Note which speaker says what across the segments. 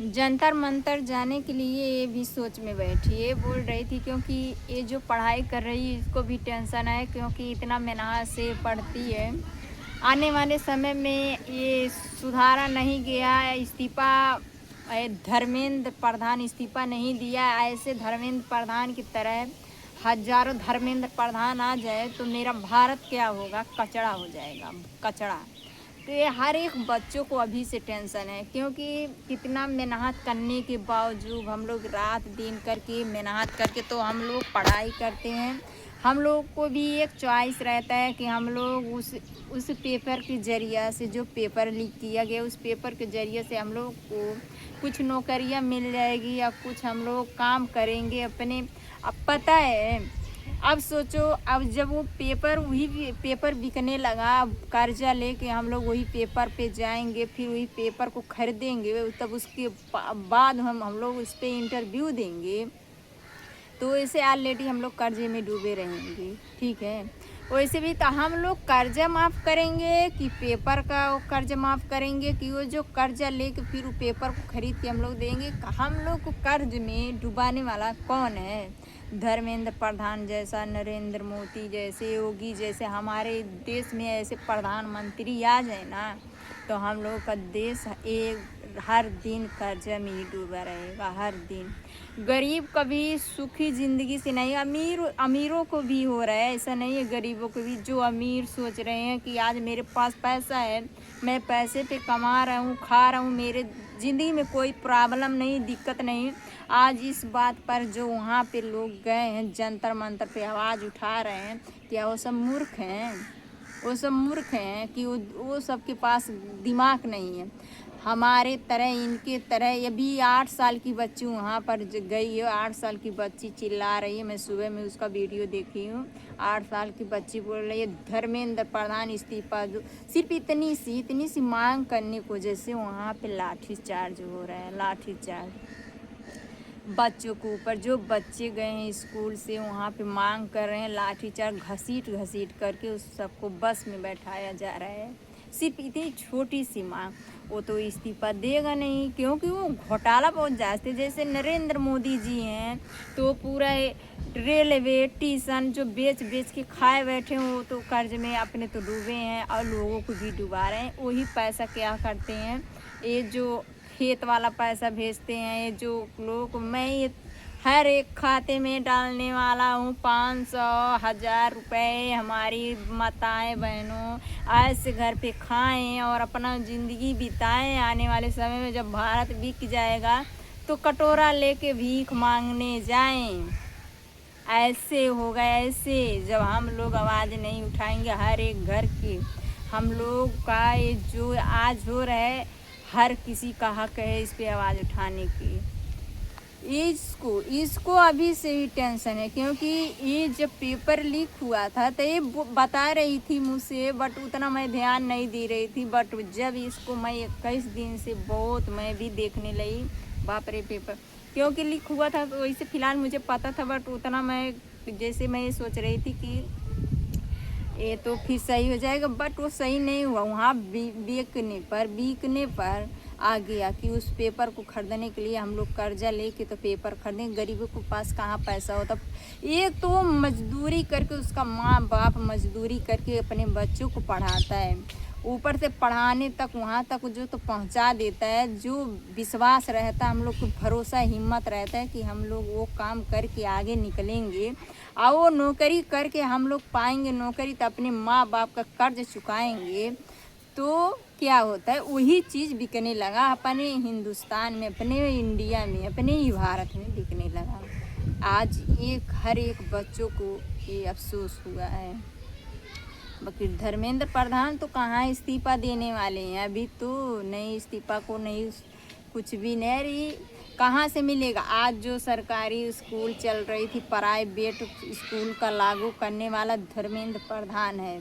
Speaker 1: जंतर मंतर जाने के लिए ये भी सोच में बैठी ये बोल रही थी, क्योंकि ये जो पढ़ाई कर रही है इसको भी टेंशन है, क्योंकि इतना मेहनत से पढ़ती है। आने वाले समय में ये सुधारा नहीं गया है, इस्तीफा धर्मेंद्र प्रधान इस्तीफा नहीं दिया। ऐसे धर्मेंद्र प्रधान की तरह हजारों धर्मेंद्र प्रधान आ जाए तो मेरा भारत क्या होगा, कचड़ा हो जाएगा, कचड़ा। तो ये हर एक बच्चों को अभी से टेंशन है, क्योंकि कितना मेहनत करने के बावजूद हम लोग रात दिन करके मेहनत करके तो हम लोग पढ़ाई करते हैं। हम लोग को भी एक चॉइस रहता है कि हम लोग उस पेपर के ज़रिए से, जो पेपर लीक किया गया उस पेपर के ज़रिए से हम लोग को कुछ नौकरियां मिल जाएगी या कुछ हम लोग काम करेंगे अपने। अब पता है, अब सोचो, अब जब वो पेपर वही पेपर बिकने लगा, कर्जा लेके हम लोग वही पेपर पे जाएंगे, फिर वही पेपर को खरीदेंगे, तब उसके बाद हम लोग उस पर इंटरव्यू देंगे। तो ऐसे ऑलरेडी हम लोग कर्जे में डूबे रहेंगे। ठीक है, वैसे भी तो हम लोग कर्जा माफ़ करेंगे कि पेपर का कर्जा माफ़ करेंगे, कि वो जो कर्जा लेके फिर वो पेपर को खरीद के हम लोग देंगे। हम लोग को कर्ज में डुबाने वाला कौन है? धर्मेंद्र प्रधान जैसा, नरेंद्र मोदी जैसे, योगी जैसे हमारे देश में ऐसे प्रधानमंत्री आ जाए ना, तो हम लोग का देश हर दिन कर्जा में ही डूबा रहेगा। हर दिन गरीब कभी सुखी ज़िंदगी से नहीं, अमीरों को भी हो रहा है, ऐसा नहीं है गरीबों को भी। जो अमीर सोच रहे हैं कि आज मेरे पास पैसा है, मैं पैसे पे कमा रहा हूँ, खा रहा हूँ, मेरे ज़िंदगी में कोई प्रॉब्लम नहीं, दिक्कत नहीं। आज इस बात पर जो वहाँ पे लोग गए हैं जंतर मंतर पे आवाज़ उठा रहे हैं, क्या वो सब मूर्ख हैं? वो सब मूर्ख हैं कि वो सबके पास दिमाग नहीं है। हमारे तरह, इनके तरह। अभी 8 साल की बच्ची वहाँ पर गई है, 8 साल की बच्ची चिल्ला रही है, मैं सुबह में उसका वीडियो देखी हूँ। 8 साल की बच्ची बोल रही है धर्मेंद्र प्रधान इस्तीफा दो। सिर्फ इतनी सी मांग करने को जैसे वहाँ पे लाठी चार्ज हो रहा है, लाठी चार्ज बच्चों के ऊपर। जो बच्चे गए हैं स्कूल से वहाँ पे मांग कर रहे हैं, लाठीचार्ज घसीट करके उस सबको बस में बैठाया जा रहा है। सिर्फ इतनी छोटी सी मांग। वो तो इस्तीफा देगा नहीं, क्योंकि वो घोटाला बहुत जाते। जैसे नरेंद्र मोदी जी हैं तो पूरा रेलवे स्टेशन जो बेच के खाए बैठे हैं, वो तो कर्ज में अपने तो डूबे हैं और लोगों को भी डुबा रहे हैं। वही पैसा क्या करते हैं, ये जो खेत वाला पैसा भेजते हैं, ये जो लोग, मैं ये हर एक खाते में डालने वाला हूँ 500 1000 रुपये। हमारी माताएं बहनों ऐसे घर पे खाएं और अपना ज़िंदगी बिताएं। आने वाले समय में जब भारत बिक जाएगा तो कटोरा लेके भीख मांगने जाएं। ऐसे होगा, ऐसे जब हम लोग आवाज़ नहीं उठाएंगे हर एक घर की। हम लोग का ये जो आज हो रहा है, हर किसी का हक है इस पे आवाज़ उठाने की। इसको अभी से ही टेंशन है, क्योंकि ये जब पेपर लीक हुआ था तो ये बता रही थी मुझसे, बट उतना मैं ध्यान नहीं दे रही थी। बट जब इसको मैं 21 दिन से बहुत मैं भी देखने लगी, बाप रे पेपर क्योंकि लीक हुआ था तो वैसे फ़िलहाल मुझे पता था, बट उतना मैं जैसे मैं ये सोच रही थी कि ये तो फिर सही हो जाएगा, बट वो सही नहीं हुआ। वहाँ बिकने पर आ गया कि उस पेपर को खरीदने के लिए हम लोग कर्जा लेके तो पेपर खरीदें। गरीबों के पास कहाँ पैसा होता। ये तो मजदूरी करके, उसका माँ बाप मजदूरी करके अपने बच्चों को पढ़ाता है, ऊपर से पढ़ाने तक वहाँ तक जो तो पहुँचा देता है। जो विश्वास रहता है, हम लोग को भरोसा हिम्मत रहता है कि हम लोग वो काम करके आगे निकलेंगे और वो नौकरी करके हम लोग पाएंगे नौकरी, तो अपने माँ बाप का कर्ज चुकाएंगे। तो क्या होता है, वही चीज़ बिकने लगा अपने हिंदुस्तान में, अपने इंडिया में, अपने ही भारत में बिकने लगा। आज हर एक बच्चों को ये अफसोस हुआ है। बाकी धर्मेंद्र प्रधान तो कहाँ इस्तीफा देने वाले हैं, अभी तो नहीं, इस्तीफा को नहीं, कुछ भी नहीं, कहाँ से मिलेगा। आज जो सरकारी स्कूल चल रही थी, प्राइवेट स्कूल का लागू करने वाला धर्मेंद्र प्रधान है।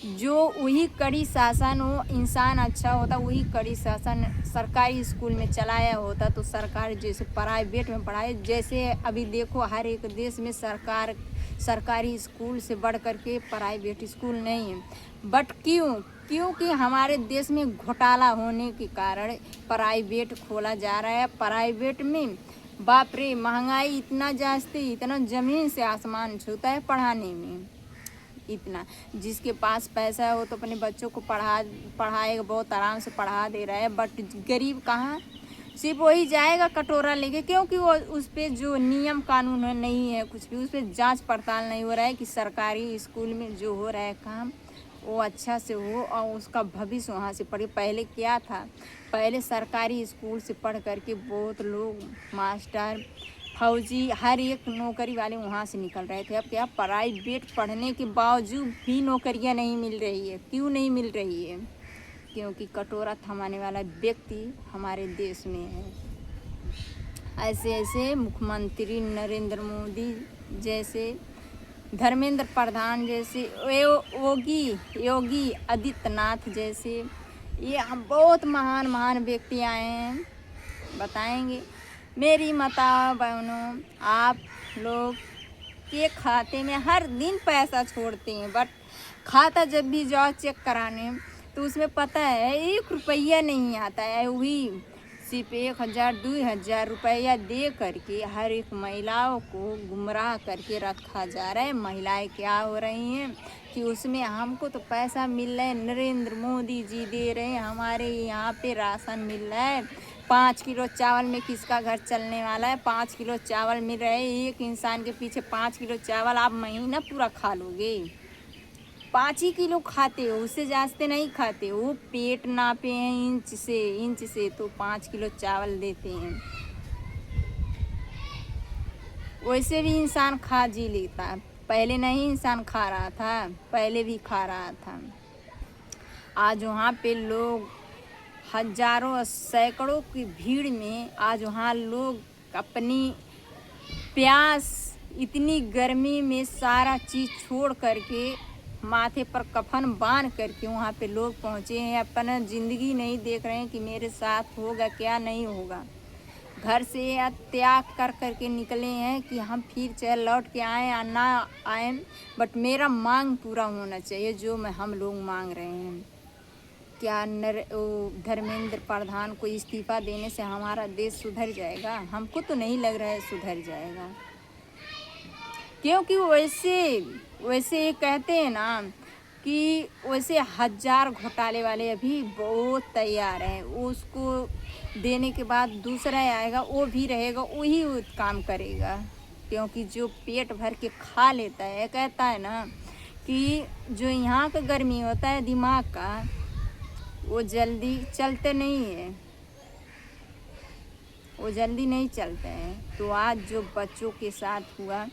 Speaker 1: जो वही कड़ी शासन हो, इंसान अच्छा होता, वही कड़ी शासन सरकारी स्कूल में चलाया होता तो सरकार जैसे प्राइवेट में पढ़ाए। जैसे अभी देखो हर एक देश में सरकारी स्कूल से बढ़ कर के प्राइवेट स्कूल नहीं है। बट क्यों? क्योंकि हमारे देश में घोटाला होने के कारण प्राइवेट खोला जा रहा है। प्राइवेट में बाप रे महंगाई इतना जास्ती, इतना ज़मीन से आसमान छूता है पढ़ाने में। इतना जिसके पास पैसा है वो तो अपने बच्चों को पढ़ाएगा, बहुत आराम से पढ़ा दे रहा है। बट गरीब कहाँ, सिर्फ वही जाएगा कटोरा लेके, क्योंकि वो उस पर जो नियम कानून है नहीं है, कुछ भी उस पर जांच पड़ताल नहीं हो रहा है कि सरकारी स्कूल में जो हो रहा है काम वो अच्छा से हो और उसका भविष्य वहाँ से पढ़े। पहले क्या था, पहले सरकारी स्कूल से पढ़ करके बहुत लोग मास्टर, फौजी, हर एक नौकरी वाले वहाँ से निकल रहे थे। अब क्या, प्राइवेट पढ़ने के बावजूद भी नौकरियाँ नहीं मिल रही है। क्यों नहीं मिल रही है? क्योंकि कटोरा थमाने वाला व्यक्ति हमारे देश में है। ऐसे ऐसे मुख्यमंत्री नरेंद्र मोदी जैसे, धर्मेंद्र प्रधान जैसे, योगी आदित्यनाथ जैसे, ये हम बहुत महान महान व्यक्ति आए हैं। बताएंगे मेरी माता बहनों, आप लोग के खाते में हर दिन पैसा छोड़ते हैं, बट खाता जब भी जाओ चेक कराने तो उसमें पता है 1 रुपया नहीं आता है। वही सिर्फ 1000 2000 रुपया दे करके हर एक महिलाओं को गुमराह करके रखा जा रहा है। महिलाएं क्या हो रही हैं कि उसमें हमको तो पैसा मिल रहा है, नरेंद्र मोदी जी दे रहे हैं, हमारे यहाँ पे राशन मिल रहा है। 5 किलो चावल में किसका घर चलने वाला है? 5 किलो चावल मिल रहे हैं, एक इंसान के पीछे 5 किलो चावल आप महीना पूरा खा लोगे। 5 ही किलो खाते हो, उससे जास्ते नहीं खाते हो। पेट नापे हैं इंच से तो 5 किलो चावल देते हैं। वैसे भी इंसान खा जी लेता, पहले नहीं इंसान खा रहा था, पहले भी खा रहा था। आज वहाँ पे लोग हजारों सैकड़ों की भीड़ में, आज वहाँ लोग अपनी प्यास, इतनी गर्मी में सारा चीज़ छोड़ करके माथे पर कफन बांध करके वहाँ पे लोग पहुँचे हैं। अपना ज़िंदगी नहीं देख रहे हैं कि मेरे साथ होगा क्या नहीं होगा। घर से त्याग कर करके निकले हैं कि हम फिर चाहे लौट के आएँ या ना आएँ, बट मेरा मांग पूरा होना चाहिए जो हम लोग मांग रहे हैं। क्या धर्मेंद्र प्रधान को इस्तीफ़ा देने से हमारा देश सुधर जाएगा? हमको तो नहीं लग रहा है सुधर जाएगा, क्योंकि वैसे ये कहते हैं ना कि वैसे 1000 घोटाले वाले अभी बहुत तैयार हैं। उसको देने के बाद दूसरा आएगा, वो भी रहेगा, वही काम करेगा। क्योंकि जो पेट भर के खा लेता है, कहता है ना कि जो यहाँ का गर्मी होता है दिमाग का, वो जल्दी चलते नहीं है, वो जल्दी नहीं चलते हैं। तो आज जो बच्चों के साथ हुआ,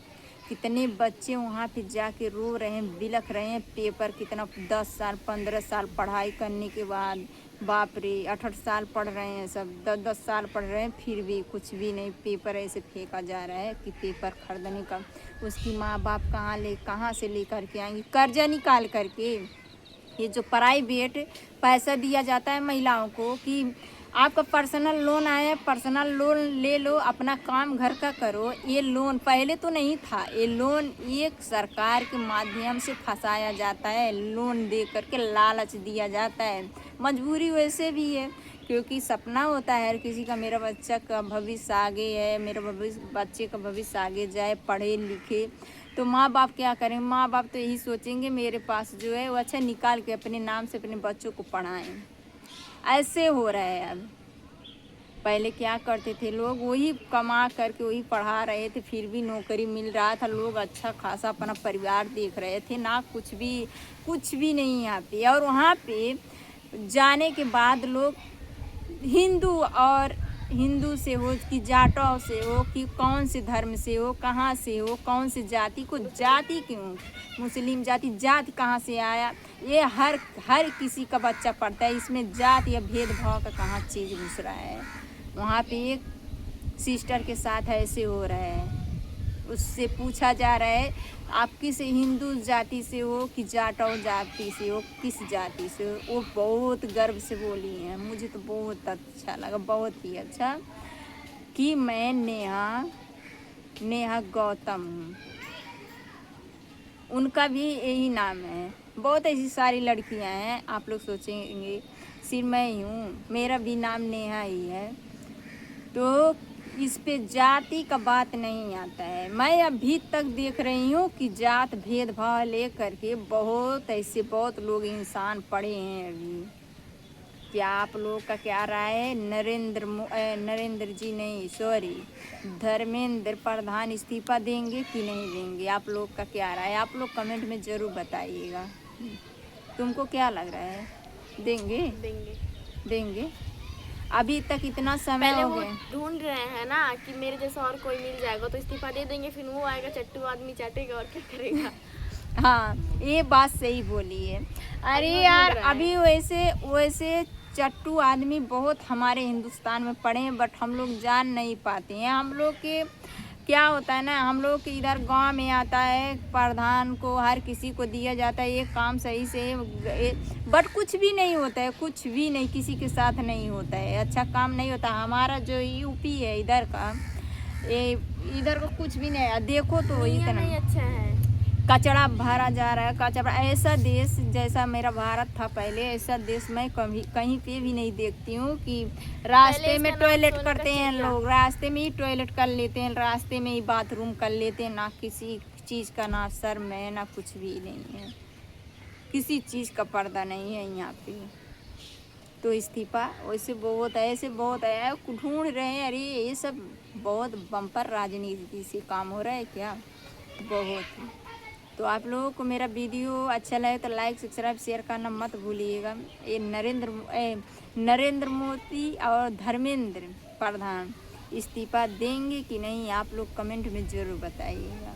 Speaker 1: कितने बच्चे वहाँ पे जाके रो रहे हैं, बिलख रहे हैं। पेपर कितना 10 साल 15 साल पढ़ाई करने के बाद, बाप रे 8 साल पढ़ रहे हैं, सब 10 साल पढ़ रहे हैं, फिर भी कुछ भी नहीं। पेपर ऐसे फेंका जा रहा है कि पेपर खरीदने का उसकी माँ बाप कहाँ से लेकर के आएंगी? कर्जा निकाल करके। ये जो प्राइवेट पैसा दिया जाता है महिलाओं को कि आपका पर्सनल लोन आया, पर्सनल लोन ले लो, अपना काम घर का करो। ये लोन पहले तो नहीं था, ये लोन एक सरकार के माध्यम से फंसाया जाता है, लोन दे करके लालच दिया जाता है। मजबूरी वैसे भी है, क्योंकि सपना होता है हर किसी का, मेरा बच्चा का भविष्य आगे है, मेरा बच्चे का भविष्य आगे जाए, पढ़े लिखे। तो माँ बाप क्या करें? माँ बाप तो यही सोचेंगे मेरे पास जो है वो अच्छा निकाल के अपने नाम से अपने बच्चों को पढ़ाएं। ऐसे हो रहा है अब। पहले क्या करते थे लोग, वही कमा करके वही पढ़ा रहे थे, फिर भी नौकरी मिल रहा था, लोग अच्छा खासा अपना परिवार देख रहे थे ना। कुछ भी नहीं यहाँ पे। और वहाँ पे जाने के बाद लोग हिंदू से हो कि जाटों से हो कि कौन से धर्म से हो, कहाँ से हो, कौन से जाति को, जाति क्यों, मुस्लिम जाति कहाँ से आया? ये हर किसी का बच्चा पढ़ता है, इसमें जात या भेदभाव का कहाँ चीज़ घुस रहा है? वहाँ पे एक सिस्टर के साथ ऐसे हो रहा है, उससे पूछा जा रहा है आप किस हिंदू जाति से हो कि जाटो जाति से हो, किस जाति से हो? वो बहुत गर्व से बोली हैं, मुझे तो बहुत अच्छा लगा, बहुत ही अच्छा, कि मैं नेहा गौतम हूँ। उनका भी यही नाम है, बहुत ऐसी सारी लड़कियां हैं, आप लोग सोचेंगे सिर्फ मैं ही हूँ, मेरा भी नाम नेहा ही है। तो इस पे जाति का बात नहीं आता है। मैं अभी तक देख रही हूँ कि जात भेदभाव लेकर के बहुत लोग इंसान पड़े हैं अभी। क्या आप लोग का क्या राय है? नरेंद्र जी नहीं, सॉरी, धर्मेंद्र प्रधान इस्तीफा देंगे कि नहीं देंगे? आप लोग का क्या राय है? आप लोग कमेंट में ज़रूर बताइएगा। तुमको क्या लग रहा है? देंगे? देंगे। अभी तक इतना समय
Speaker 2: पहले
Speaker 1: हो
Speaker 2: वो
Speaker 1: गया।
Speaker 2: ढूंढ रहे हैं ना कि मेरे जैसा और कोई मिल जाएगा तो इस्तीफा दे देंगे, फिर वो आएगा चट्टू आदमी चाटेगा और क्या करेगा।
Speaker 1: हाँ, ये बात सही बोली है। अरे
Speaker 2: वो
Speaker 1: यार,
Speaker 2: ढूंढ रहा है।
Speaker 1: अभी वैसे चट्टू आदमी बहुत हमारे हिंदुस्तान में पड़े हैं, बट हम लोग जान नहीं पाते हैं। हम लोग के क्या होता है ना, हम लोग के इधर गांव में आता है, प्रधान को हर किसी को दिया जाता है ये काम सही से, बट कुछ भी नहीं होता है, कुछ भी नहीं, किसी के साथ नहीं होता है, अच्छा काम नहीं होता। हमारा जो यूपी है इधर का, इधर का कुछ भी नहीं है। देखो तो
Speaker 2: दुनिया
Speaker 1: इतना
Speaker 2: नहीं अच्छा है।
Speaker 1: कचरा भरा जा रहा है, कचरा। ऐसा देश जैसा मेरा भारत था पहले, ऐसा देश मैं कभी कहीं पे भी नहीं देखती हूँ कि रास्ते में टॉयलेट करते हैं लोग, रास्ते में ही टॉयलेट कर लेते हैं, रास्ते में ही बाथरूम कर लेते हैं। ना किसी चीज़ का ना शर्म है, ना कुछ भी नहीं है, किसी चीज़ का पर्दा नहीं है यहाँ पे। तो इस्तीफा वैसे बहुत है, ऐसे बहुत है, ढूंढ रहे हैं। अरे ये सब बहुत बम्पर राजनीति से काम हो रहा है क्या? बहुत। तो आप लोगों को मेरा वीडियो अच्छा लगे तो लाइक सब्सक्राइब शेयर करना मत भूलिएगा। ये नरेंद्र मोदी और धर्मेंद्र प्रधान इस्तीफा देंगे कि नहीं? आप लोग कमेंट में ज़रूर बताइएगा।